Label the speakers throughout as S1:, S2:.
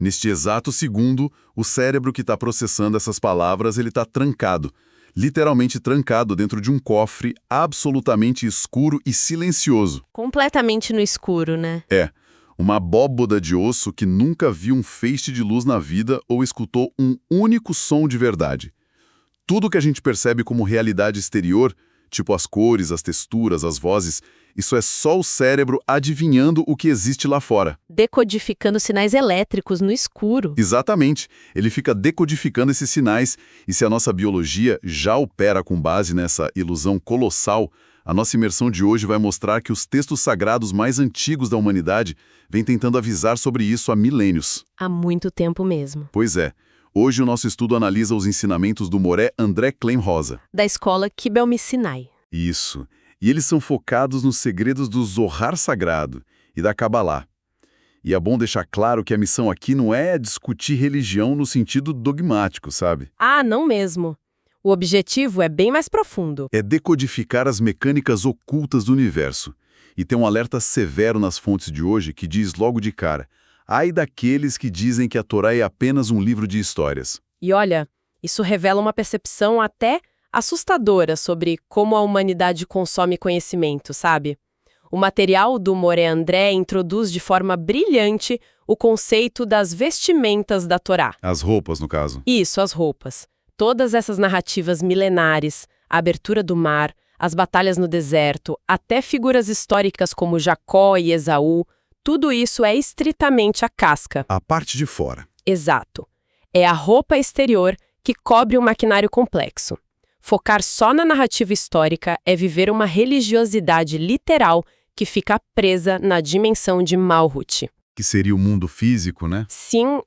S1: Neste exato segundo, o cérebro que está processando essas palavras, ele está trancado, literalmente trancado dentro de um cofre absolutamente escuro e silencioso.
S2: Completamente no escuro, né?
S1: É, uma abóboda de osso que nunca viu um feixe de luz na vida ou escutou um único som de verdade. Tudo que a gente percebe como realidade exterior, tipo as cores, as texturas, as vozes, isso é só o cérebro adivinhando o que existe lá fora.
S2: Decodificando sinais elétricos no escuro.
S1: Exatamente. Ele fica decodificando esses sinais, e se a nossa biologia já opera com base nessa ilusão colossal, a nossa imersão de hoje vai mostrar que os textos sagrados mais antigos da humanidade vêm tentando avisar sobre isso há milênios.
S2: Há muito tempo mesmo.
S1: Pois é. Hoje o nosso estudo analisa os ensinamentos do Moré André Klein Rosa.
S2: Da escola Kibelmi Sinai.
S1: Isso. E eles são focados nos segredos do Zohar Sagrado e da Kabbalah. E é bom deixar claro que a missão aqui não é discutir religião no sentido dogmático, sabe?
S2: Ah, não mesmo. O objetivo é bem mais profundo.
S1: É decodificar as mecânicas ocultas do universo. E tem um alerta severo nas fontes de hoje que diz logo de cara: ai daqueles que dizem que a Torá é apenas um livro de histórias.
S2: E olha, isso revela uma percepção até assustadora sobre como a humanidade consome conhecimento, sabe? O material do Moré André introduz de forma brilhante o conceito das vestimentas da Torá.
S1: As roupas, no caso.
S2: Isso, as roupas. Todas essas narrativas milenares, a abertura do mar, as batalhas no deserto, até figuras históricas como Jacó e Esaú, tudo isso é estritamente a casca.
S1: A parte de fora.
S2: Exato. É a roupa exterior que cobre um maquinário complexo. Focar só na narrativa histórica é viver uma religiosidade literal que fica presa na dimensão de Malhut.
S1: Que seria o mundo físico, né?
S2: Sim,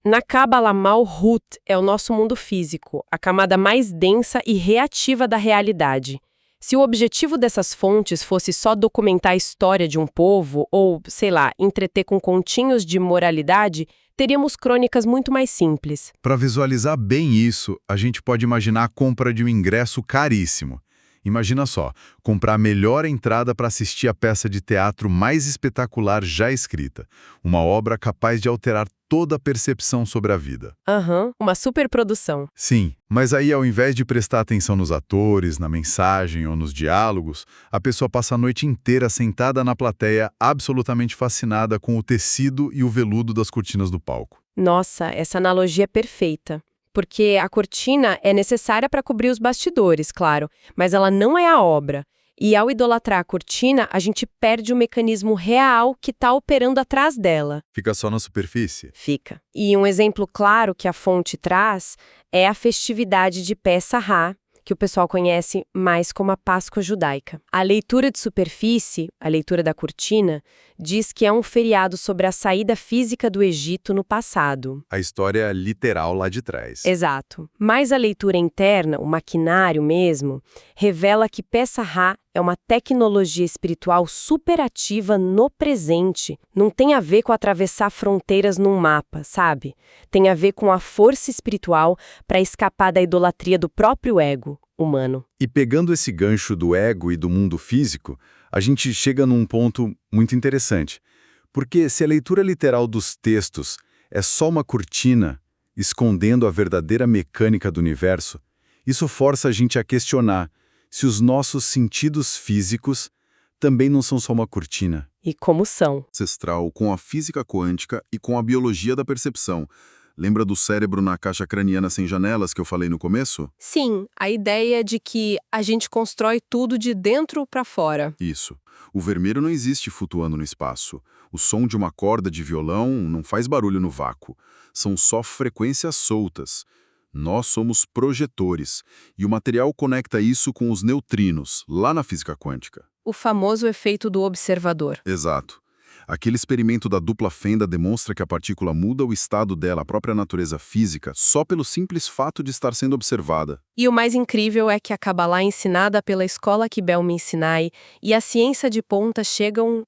S2: na Kabbalah, Malhut é o nosso mundo físico, a camada mais densa e reativa da realidade. Se o objetivo dessas fontes fosse só documentar a história de um povo ou, sei lá, entreter com continhos de moralidade, teríamos crônicas muito mais simples.
S1: Para visualizar bem isso, a gente pode imaginar a compra de um ingresso caríssimo. Imagina só, comprar a melhor entrada para assistir a peça de teatro mais espetacular já escrita. Uma obra capaz de alterar toda a percepção sobre a vida.
S2: Uma superprodução.
S1: Sim, mas aí ao invés de prestar atenção nos atores, na mensagem ou nos diálogos, a pessoa passa a noite inteira sentada na plateia, absolutamente fascinada com o tecido e o veludo das cortinas do palco.
S2: Nossa, essa analogia é perfeita. Porque a cortina é necessária para cobrir os bastidores, claro, mas ela não é a obra. E ao idolatrar a cortina, a gente perde o mecanismo real que está operando atrás dela.
S1: Fica só na superfície?
S2: Fica. E um exemplo claro que a fonte traz é a festividade de Pessah, que o pessoal conhece mais como a Páscoa judaica. A leitura de superfície, a leitura da cortina, diz que é um feriado sobre a saída física do Egito no passado.
S1: A história literal lá de trás.
S2: Exato. Mas a leitura interna, o maquinário mesmo, revela que Pessah é uma tecnologia espiritual superativa no presente. Não tem a ver com atravessar fronteiras num mapa, sabe? Tem a ver com a força espiritual para escapar da idolatria do próprio ego humano.
S1: E pegando esse gancho do ego e do mundo físico, a gente chega num ponto muito interessante. Porque se a leitura literal dos textos é só uma cortina escondendo a verdadeira mecânica do universo, isso força a gente a questionar se os nossos sentidos físicos também não são só uma cortina.
S2: E como são?
S1: Ancestral com a física quântica e com a biologia da percepção. Lembra do cérebro na caixa craniana sem janelas que eu falei no começo?
S2: Sim, a ideia de que a gente constrói tudo de dentro para fora.
S1: Isso. O vermelho não existe flutuando no espaço. O som de uma corda de violão não faz barulho no vácuo. São só frequências soltas. Nós somos projetores, e o material conecta isso com os neutrinos, lá na física quântica.
S2: O famoso efeito do observador.
S1: Exato. Aquele experimento da dupla fenda demonstra que a partícula muda o estado dela, a própria natureza física, só pelo simples fato de estar sendo observada.
S2: E o mais incrível é que a Kabbalah ensinada pela escola Kibelmi Sinai e a ciência de ponta chegam,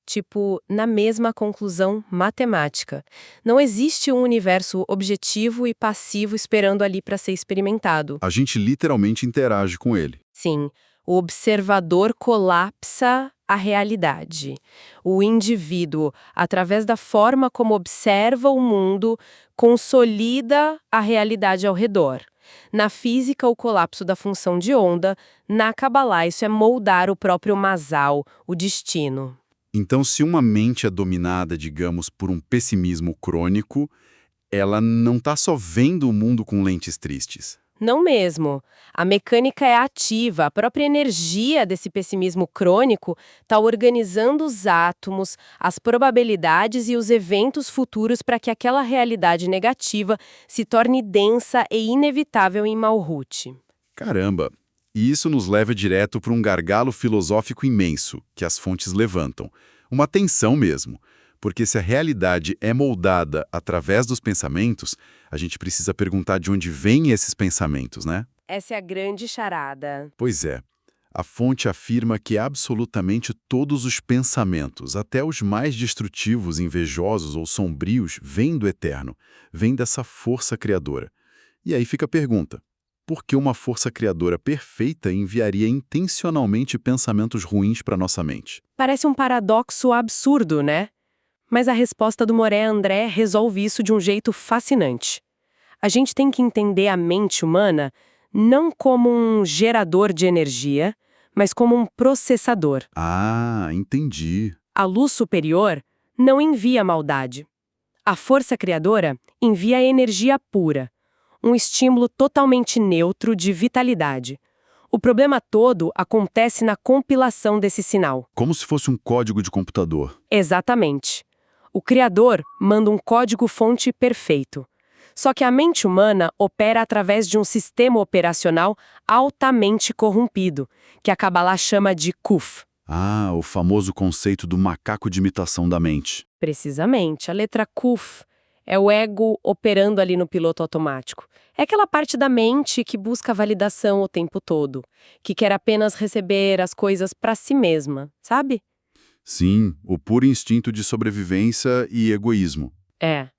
S2: na mesma conclusão matemática. Não existe um universo objetivo e passivo esperando ali para ser experimentado.
S1: A gente literalmente interage com ele.
S2: Sim, o observador colapsa a realidade. O indivíduo, através da forma como observa o mundo, consolida a realidade ao redor. Na física, o colapso da função de onda; na Kabbalah, isso é moldar o próprio Mazal, o destino.
S1: Então, se uma mente é dominada, digamos, por um pessimismo crônico, ela não está só vendo o mundo com lentes tristes.
S2: Não mesmo. A mecânica é ativa, a própria energia desse pessimismo crônico está organizando os átomos, as probabilidades e os eventos futuros para que aquela realidade negativa se torne densa e inevitável em Malhut.
S1: Caramba! E isso nos leva direto para um gargalo filosófico imenso que as fontes levantam. Uma tensão mesmo. Porque se a realidade é moldada através dos pensamentos, a gente precisa perguntar de onde vêm esses pensamentos, né?
S2: Essa é a grande charada.
S1: Pois é. A fonte afirma que absolutamente todos os pensamentos, até os mais destrutivos, invejosos ou sombrios, vêm do eterno, vêm dessa força criadora. E aí fica a pergunta: por que uma força criadora perfeita enviaria intencionalmente pensamentos ruins para nossa mente?
S2: Parece um paradoxo absurdo, né? Mas a resposta do Moré André resolve isso de um jeito fascinante. A gente tem que entender a mente humana não como um gerador de energia, mas como um processador.
S1: Ah, entendi.
S2: A luz superior não envia maldade. A força criadora envia energia pura, um estímulo totalmente neutro de vitalidade. O problema todo acontece na compilação desse sinal.
S1: Como se fosse um código de computador.
S2: Exatamente. O criador manda um código-fonte perfeito. Só que a mente humana opera através de um sistema operacional altamente corrompido, que a Kabbalah chama de Kuf.
S1: Ah, o famoso conceito do macaco de imitação da mente.
S2: Precisamente, a letra Kuf é o ego operando ali no piloto automático. É aquela parte da mente que busca validação o tempo todo, que quer apenas receber as coisas para si mesma, sabe?
S1: Sim, o puro instinto de sobrevivência e egoísmo.
S2: É.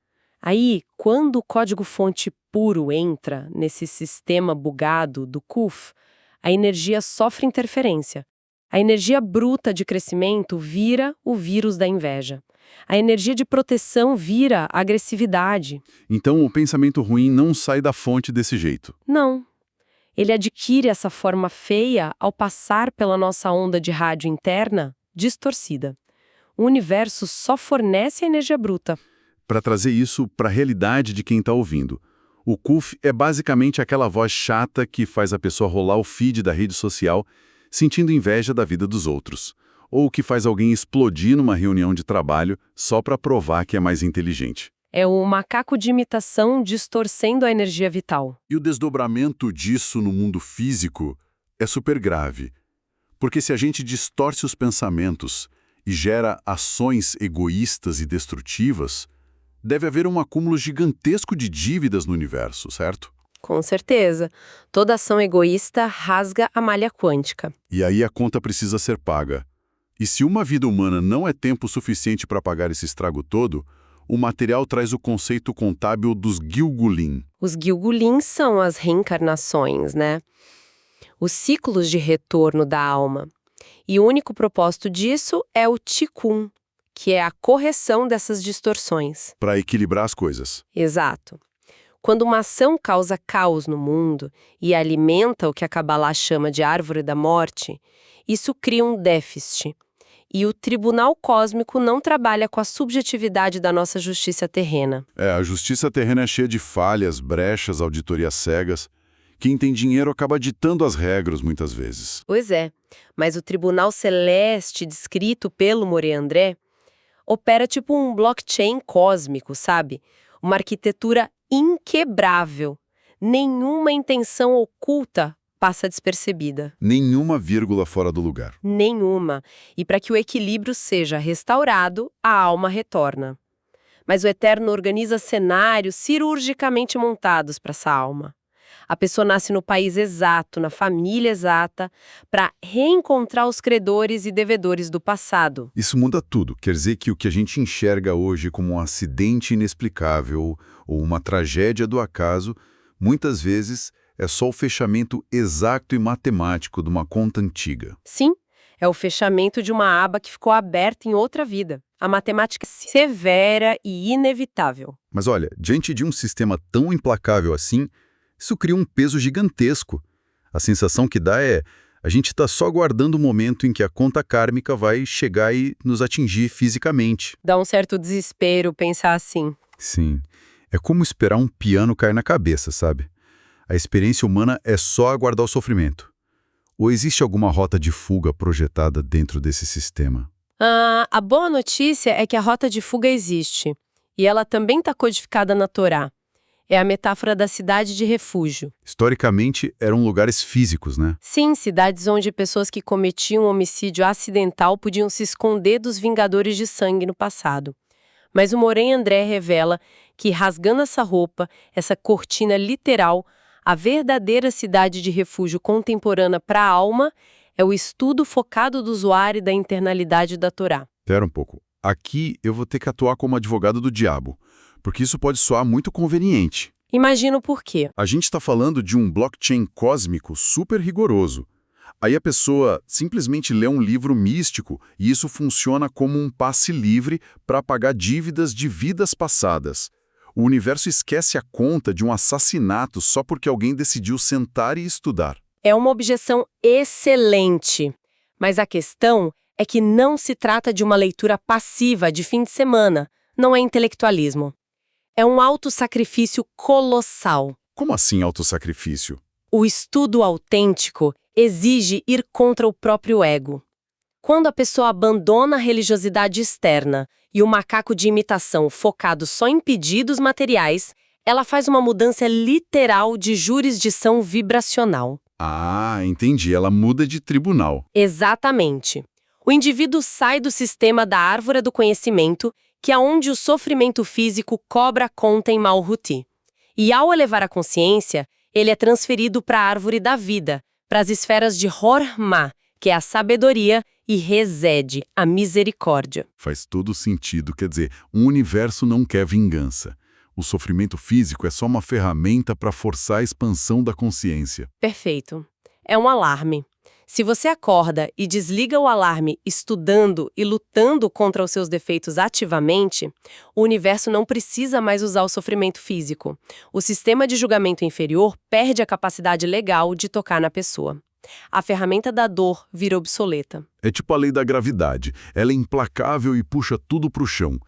S2: Aí, quando o código-fonte puro entra nesse sistema bugado do Kuf, a energia sofre interferência. A energia bruta de crescimento vira o vírus da inveja. A energia de proteção vira a agressividade.
S1: Então o pensamento ruim não sai da fonte desse jeito.
S2: Não. Ele adquire essa forma feia ao passar pela nossa onda de rádio interna distorcida. O universo só fornece a energia bruta.
S1: Para trazer isso para a realidade de quem está ouvindo, o Kuf é basicamente aquela voz chata que faz a pessoa rolar o feed da rede social sentindo inveja da vida dos outros, ou que faz alguém explodir numa reunião de trabalho só para provar que é mais inteligente.
S2: É o macaco de imitação distorcendo a energia vital.
S1: E o desdobramento disso no mundo físico é super grave, porque se a gente distorce os pensamentos e gera ações egoístas e destrutivas, deve haver um acúmulo gigantesco de dívidas no universo, certo?
S2: Com certeza. Toda ação egoísta rasga a malha quântica.
S1: E aí a conta precisa ser paga. E se uma vida humana não é tempo suficiente para pagar esse estrago todo, o material traz o conceito contábil dos Gilgulim.
S2: Os Gilgulim são as reencarnações, né? Os ciclos de retorno da alma. E o único propósito disso é o Tikkun, que é a correção dessas distorções.
S1: Para equilibrar as coisas.
S2: Exato. Quando uma ação causa caos no mundo e alimenta o que a Kabbalah chama de árvore da morte, isso cria um déficit. E o tribunal cósmico não trabalha com a subjetividade da nossa justiça terrena.
S1: A justiça terrena é cheia de falhas, brechas, auditorias cegas. Quem tem dinheiro acaba ditando as regras muitas vezes.
S2: Pois é, mas o tribunal celeste descrito pelo Moré André opera tipo um blockchain cósmico, sabe? Uma arquitetura inquebrável. Nenhuma intenção oculta passa despercebida.
S1: Nenhuma vírgula fora do lugar.
S2: Nenhuma. E para que o equilíbrio seja restaurado, a alma retorna. Mas o Eterno organiza cenários cirurgicamente montados para essa alma. A pessoa nasce no país exato, na família exata, para reencontrar os credores e devedores do passado.
S1: Isso muda tudo. Quer dizer que o que a gente enxerga hoje como um acidente inexplicável ou uma tragédia do acaso, muitas vezes é só o fechamento exato e matemático de uma conta antiga.
S2: Sim, É o fechamento de uma aba que ficou aberta em outra vida. A matemática é severa e inevitável.
S1: Mas olha, diante de um sistema tão implacável assim, isso cria um peso gigantesco. A sensação que dá é, a gente está só aguardando o momento em que a conta kármica vai chegar e nos atingir fisicamente.
S2: Dá um certo desespero pensar assim.
S1: Sim, é como esperar um piano cair na cabeça, sabe? A experiência humana é só aguardar o sofrimento. Ou existe alguma rota de fuga projetada dentro desse sistema?
S2: A boa notícia é que a rota de fuga existe. E ela também está codificada na Torá. É a metáfora da cidade de refúgio.
S1: Historicamente, eram lugares físicos, né?
S2: Sim, cidades onde pessoas que cometiam homicídio acidental podiam se esconder dos vingadores de sangue no passado. Mas o Morém André revela que, rasgando essa roupa, essa cortina literal, a verdadeira cidade de refúgio contemporânea para a alma é o estudo focado do usuário e da internalidade da Torá.
S1: Espera um pouco. Aqui eu vou ter que atuar como advogado do diabo, porque isso pode soar muito conveniente.
S2: Imagino por quê.
S1: A gente está falando de um blockchain cósmico super rigoroso. Aí a pessoa simplesmente lê um livro místico e isso funciona como um passe livre para pagar dívidas de vidas passadas. O universo esquece a conta de um assassinato só porque alguém decidiu sentar e estudar.
S2: É uma objeção excelente. Mas a questão é que não se trata de uma leitura passiva de fim de semana. Não é intelectualismo. É um autossacrifício colossal.
S1: Como assim autossacrifício?
S2: O estudo autêntico exige ir contra o próprio ego. Quando a pessoa abandona a religiosidade externa e o macaco de imitação focado só em pedidos materiais, ela faz uma mudança literal de jurisdição vibracional.
S1: Ah, entendi. Ela muda de tribunal.
S2: Exatamente. O indivíduo sai do sistema da árvore do conhecimento, que é onde o sofrimento físico cobra a conta em Malhuti. E ao elevar a consciência, ele é transferido para a árvore da vida, para as esferas de Hor-Ma, que é a sabedoria, e Resed, a misericórdia.
S1: Faz todo sentido. Quer dizer, um universo não quer vingança. O sofrimento físico é só uma ferramenta para forçar a expansão da consciência.
S2: Perfeito. É um alarme. Se você acorda e desliga o alarme estudando e lutando contra os seus defeitos ativamente, o universo não precisa mais usar o sofrimento físico. O sistema de julgamento inferior perde a capacidade legal de tocar na pessoa. A ferramenta da dor vira obsoleta.
S1: É tipo a lei da gravidade. Ela é implacável e puxa tudo para o chão.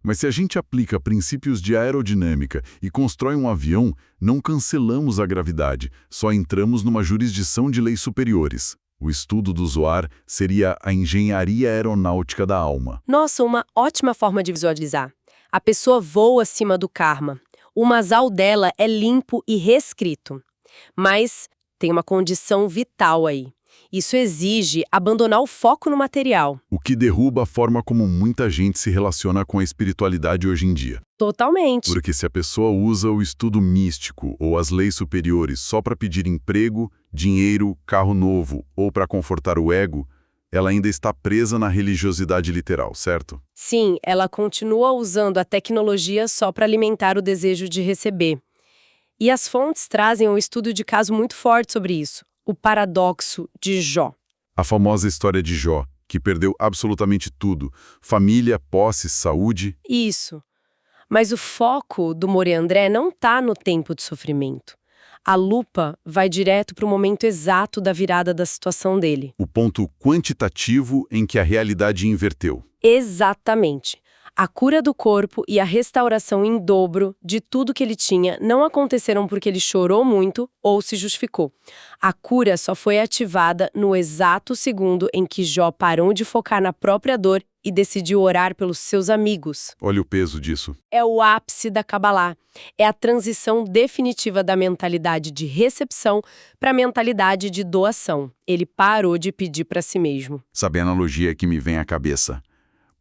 S1: Mas se a gente aplica princípios de aerodinâmica e constrói um avião, não cancelamos a gravidade, só entramos numa jurisdição de leis superiores. O estudo do Zohar seria a engenharia aeronáutica da alma.
S2: Nossa, uma ótima forma de visualizar. A pessoa voa acima do karma. O masal dela é limpo e reescrito. Mas tem uma condição vital aí. Isso exige abandonar o foco no material.
S1: O que derruba a forma como muita gente se relaciona com a espiritualidade hoje em dia.
S2: Totalmente.
S1: Porque se a pessoa usa o estudo místico ou as leis superiores só para pedir emprego, dinheiro, carro novo ou para confortar o ego, ela ainda está presa na religiosidade literal, certo?
S2: Sim, ela continua usando a tecnologia só para alimentar o desejo de receber. E as fontes trazem um estudo de caso muito forte sobre isso. O paradoxo de Jó.
S1: A famosa história de Jó, que perdeu absolutamente tudo, família, posses, saúde.
S2: Isso. Mas o foco do Morém André não está no tempo de sofrimento. A lupa vai direto para o momento exato da virada da situação dele.
S1: O ponto quantitativo em que a realidade inverteu.
S2: Exatamente. A cura do corpo e a restauração em dobro de tudo que ele tinha não aconteceram porque ele chorou muito ou se justificou. A cura só foi ativada no exato segundo em que Jó parou de focar na própria dor e decidiu orar pelos seus amigos.
S1: Olha o peso disso.
S2: É o ápice da Kabbalah. É a transição definitiva da mentalidade de recepção para a mentalidade de doação. Ele parou de pedir para si mesmo.
S1: Sabe a analogia que me vem à cabeça?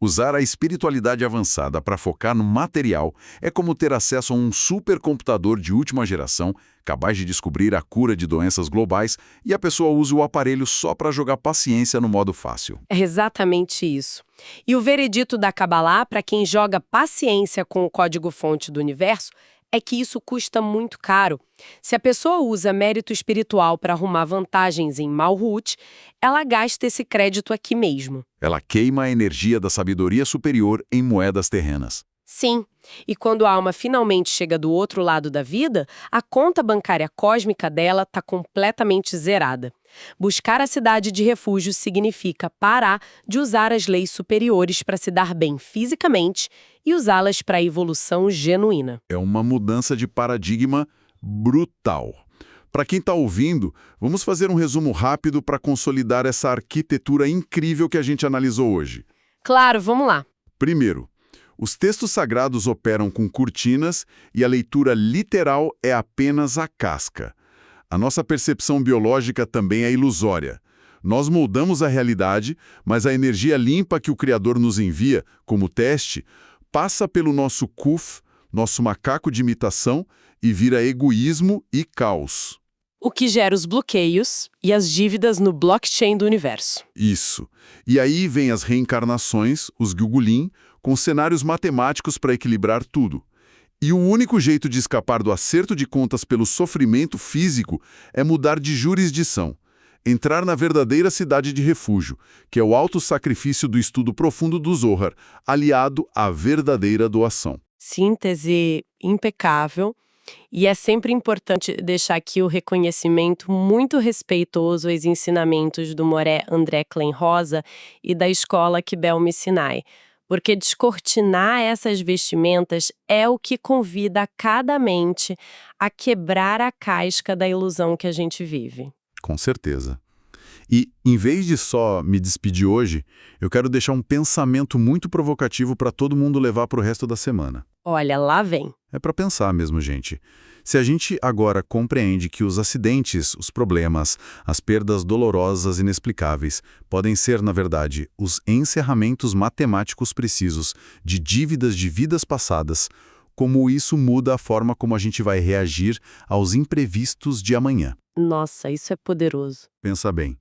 S1: Usar a espiritualidade avançada para focar no material é como ter acesso a um supercomputador de última geração, capaz de descobrir a cura de doenças globais, e a pessoa usa o aparelho só para jogar paciência no modo fácil.
S2: É exatamente isso. E o veredito da Kabbalah para quem joga paciência com o código-fonte do universo é que isso custa muito caro. Se a pessoa usa mérito espiritual para arrumar vantagens em Malhut, ela gasta esse crédito aqui mesmo.
S1: Ela queima a energia da sabedoria superior em moedas terrenas.
S2: Sim, e quando a alma finalmente chega do outro lado da vida, a conta bancária cósmica dela está completamente zerada. Buscar a cidade de refúgio significa parar de usar as leis superiores para se dar bem fisicamente e usá-las para a evolução genuína.
S1: É uma mudança de paradigma brutal. Para quem está ouvindo, vamos fazer um resumo rápido para consolidar essa arquitetura incrível que a gente analisou hoje.
S2: Claro, vamos lá.
S1: Primeiro, os textos sagrados operam com cortinas e a leitura literal é apenas a casca. A nossa percepção biológica também é ilusória. Nós moldamos a realidade, mas a energia limpa que o Criador nos envia, como teste, passa pelo nosso kuf, nosso macaco de imitação, e vira egoísmo e caos.
S2: O que gera os bloqueios e as dívidas no blockchain do universo.
S1: Isso. E aí vem as reencarnações, os Gugulin, com cenários matemáticos para equilibrar tudo. E o único jeito de escapar do acerto de contas pelo sofrimento físico é mudar de jurisdição. Entrar na verdadeira cidade de refúgio, que é o autossacrifício do estudo profundo do Zohar, aliado à verdadeira doação.
S2: Síntese impecável. E é sempre importante deixar aqui o reconhecimento muito respeitoso aos ensinamentos do Moré André Klein-Rosa e da escola Kibel Missinai, porque descortinar essas vestimentas é o que convida cada mente a quebrar a casca da ilusão que a gente vive.
S1: Com certeza. E, em vez de só me despedir hoje, eu quero deixar um pensamento muito provocativo para todo mundo levar para o resto da semana.
S2: Olha, lá vem.
S1: É para pensar mesmo, gente. Se a gente agora compreende que os acidentes, os problemas, as perdas dolorosas inexplicáveis podem ser, na verdade, os encerramentos matemáticos precisos de dívidas de vidas passadas, como isso muda a forma como a gente vai reagir aos imprevistos de amanhã.
S2: Nossa, isso é poderoso.
S1: Pensa bem.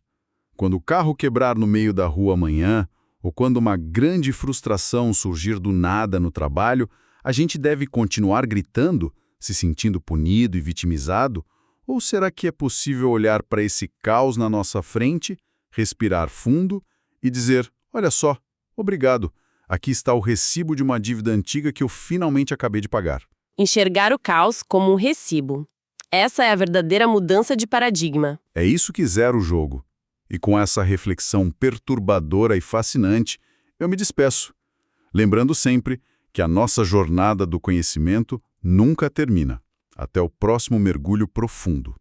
S1: Quando o carro quebrar no meio da rua amanhã, ou quando uma grande frustração surgir do nada no trabalho, a gente deve continuar gritando, se sentindo punido e vitimizado? Ou será que é possível olhar para esse caos na nossa frente, respirar fundo e dizer, olha só, obrigado, aqui está o recibo de uma dívida antiga que eu finalmente acabei de pagar.
S2: Enxergar o caos como um recibo. Essa é a verdadeira mudança de paradigma.
S1: É isso que zera o jogo. E com essa reflexão perturbadora e fascinante, eu me despeço, lembrando sempre que a nossa jornada do conhecimento nunca termina. Até o próximo mergulho profundo.